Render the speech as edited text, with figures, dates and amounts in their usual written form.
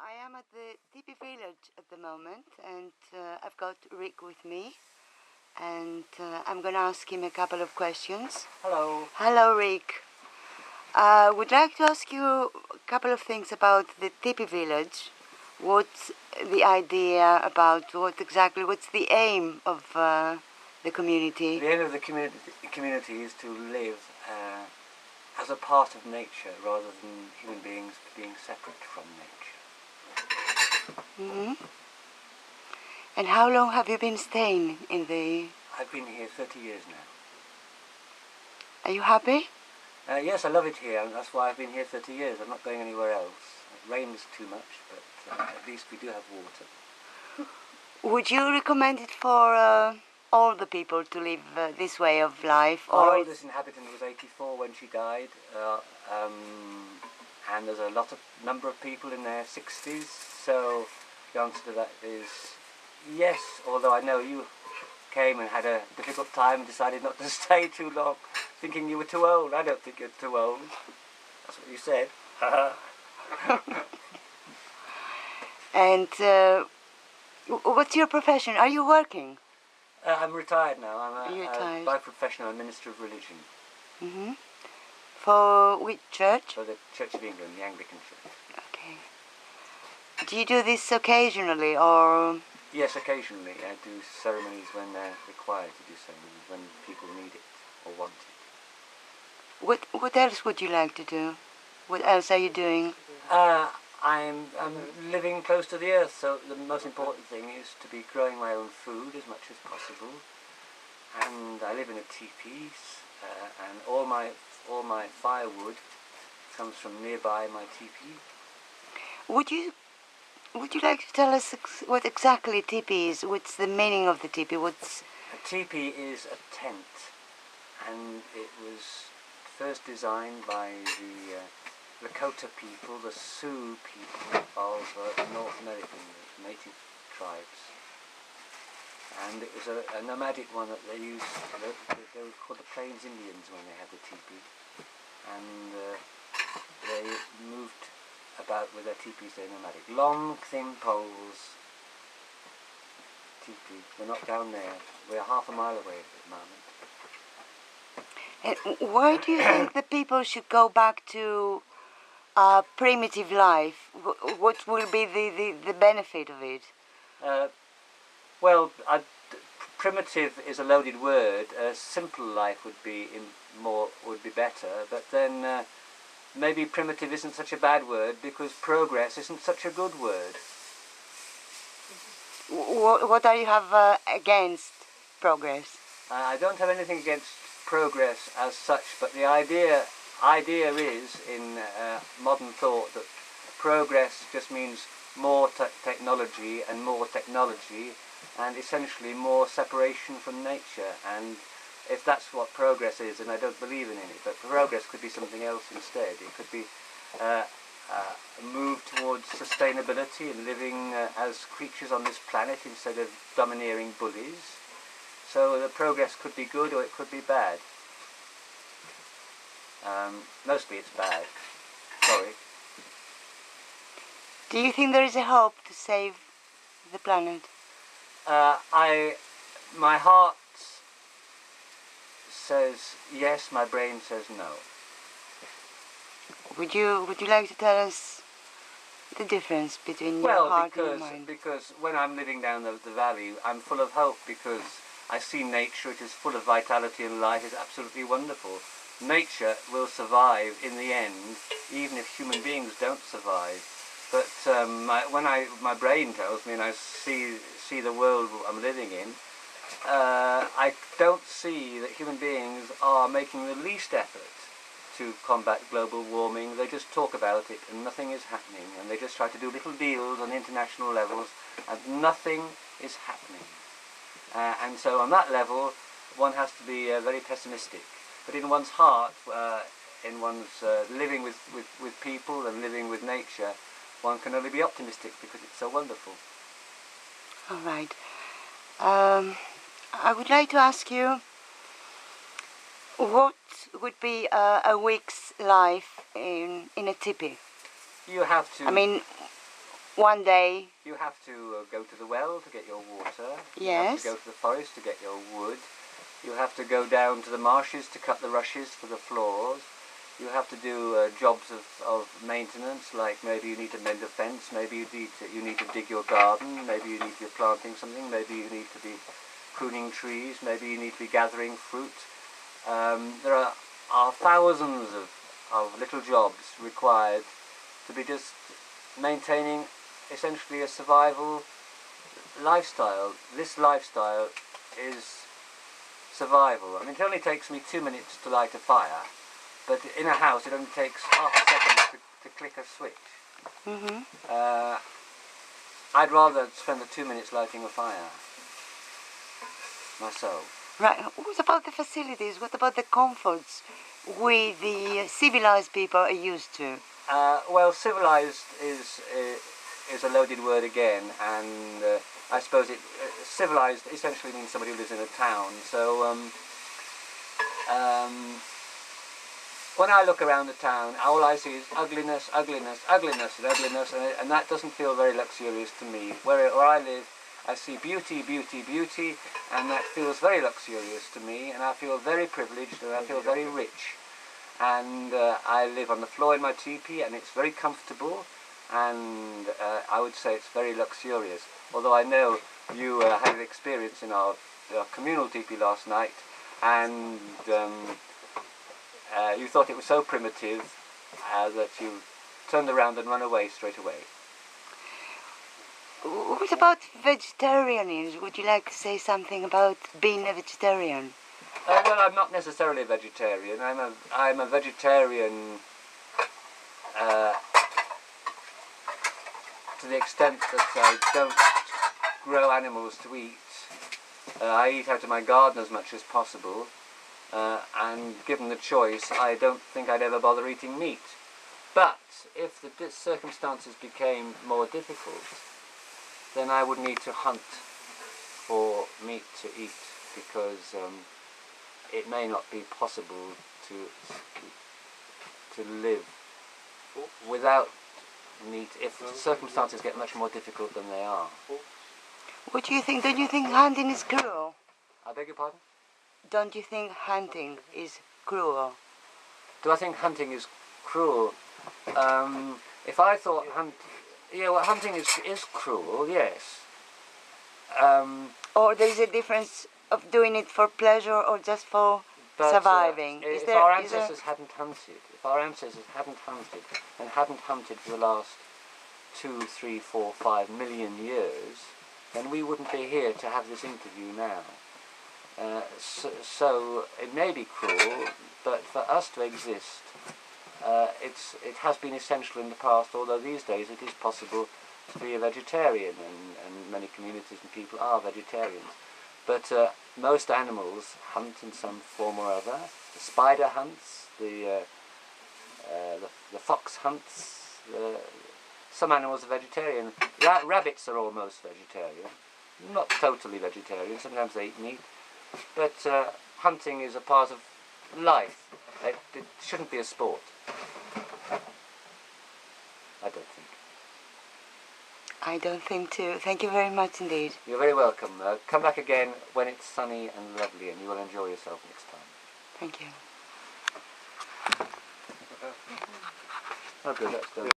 I am at the Tippy village at the moment, and I've got Rick with me, and I'm going to ask him a couple of questions. Hello. Hello, Rick. I would like to ask you a couple of things about the Tippy village. What's the idea about what's the aim of the community? The aim of the community is to live as a part of nature rather than human beings being separate from nature. Mm-hmm. And how long have you been staying in the... I've been here 30 years now. Are you happy? Yes, I love it here, and that's why I've been here 30 years. I'm not going anywhere else. It rains too much, but at least we do have water. Would you recommend it for all the people to live this way of life? Our oldest inhabitant was 84 when she died, and there's a number of people in their 60s, so the answer to that is yes, although I know you came and had a difficult time and decided not to stay too long, thinking you were too old. I don't think you're too old. That's what you said. And what's your profession? Are you working? I'm retired now. I'm by profession I'm a minister of religion. Mm-hmm. For which church? For the Church of England, the Anglican Church. Okay. Do you do this occasionally, or...? Yes, occasionally. I do ceremonies when they're required to do ceremonies, when people need it or want it. What else would you like to do? What else are you doing? I'm living close to the earth, so the most important thing is to be growing my own food as much as possible. And I live in a teepee, and all my firewood comes from nearby my teepee. Would you like to tell us what exactly teepee is? What's the meaning of the teepee? A teepee is a tent, and it was first designed by the Lakota people, the Sioux people of North America, the native tribes. And it was a nomadic one that they used. They were called the Plains Indians when they had the teepee, and they moved about with their teepees. They're nomadic, long, thin poles. Teepee. We're not down there. We're half a mile away at the moment. And why do you think that people should go back to primitive life? What will be the benefit of it? Well, primitive is a loaded word. Simple life would be better, but then maybe primitive isn't such a bad word because progress isn't such a good word. What do you have against progress? I don't have anything against progress as such, but the idea is in modern thought that progress just means more technology and more technology, and essentially more separation from nature. And if that's what progress is, then I don't believe in it. But progress could be something else instead. It could be a move towards sustainability and living as creatures on this planet instead of domineering bullies. So the progress could be good or it could be bad. Mostly it's bad. Sorry. Do you think there is a hope to save the planet? My heart says yes, my brain says no. Would you like to tell us the difference between your heart and your mind? Because when I'm living down the valley, I'm full of hope because I see nature. It is full of vitality and life. It's absolutely wonderful. Nature will survive in the end, even if human beings don't survive. But my brain tells me, and I see the world I'm living in, I don't see that human beings are making the least effort to combat global warming. They just talk about it and nothing is happening, and they just try to do little deals on international levels and nothing is happening. And so on that level one has to be very pessimistic. But in one's heart, in one's living with people and living with nature, one can only be optimistic because it's so wonderful. All right. I would like to ask you, what would be a week's life in a teepee? You have to... I mean, one day. You have to go to the well to get your water. Yes. You have to go to the forest to get your wood. You have to go down to the marshes to cut the rushes for the floors. You have to do jobs of maintenance, like maybe you need to mend a fence, maybe you need to dig your garden, maybe you need to be planting something, maybe you need to be pruning trees, maybe you need to be gathering fruit. There are thousands of little jobs required to be just maintaining essentially a survival lifestyle. This lifestyle is survival. I mean, it only takes me 2 minutes to light a fire, but in a house it only takes half a second to click a switch. Mm-hmm. I'd rather spend the 2 minutes lighting a fire myself. Right. What about the facilities? What about the comforts we, the civilized people, are used to? Well, civilized is a loaded word again, and I suppose civilized essentially means somebody who lives in a town. So when I look around the town, all I see is ugliness, ugliness, ugliness, and ugliness, and that doesn't feel very luxurious to me. Where I live, I see beauty, beauty, beauty, and that feels very luxurious to me, and I feel very privileged, and I feel very rich. And I live on the floor in my teepee, and it's very comfortable, and I would say it's very luxurious. Although I know you had an experience in our communal teepee last night, and you thought it was so primitive that you turned around and ran away straight away. What about vegetarianism? Would you like to say something about being a vegetarian? Well, I'm not necessarily a vegetarian. I'm a vegetarian to the extent that I don't grow animals to eat. I eat out of my garden as much as possible, and given the choice, I don't think I'd ever bother eating meat. But if the circumstances became more difficult, then I would need to hunt for meat to eat, because it may not be possible to live without meat if the circumstances get much more difficult than they are. What do you think? Don't you think hunting is cruel? I beg your pardon? Don't you think hunting is cruel? Do I think hunting is cruel? If I thought hunting is cruel, yes. Or there is a difference of doing it for pleasure or just for surviving? If our ancestors hadn't hunted and hadn't hunted for the last 2, 3, 4, 5 million years, then we wouldn't be here to have this interview now. So it may be cruel, but for us to exist, it has been essential in the past, although these days it is possible to be a vegetarian, and many communities and people are vegetarians. But most animals hunt in some form or other. The spider hunts, the fox hunts. Some animals are vegetarian. Rabbits are almost vegetarian. Not totally vegetarian, sometimes they eat meat. But hunting is a part of life. It shouldn't be a sport. I don't think. I don't think too. Thank you very much indeed. You're very welcome. Come back again when it's sunny and lovely, and you will enjoy yourself next time. Thank you. Okay, that's done.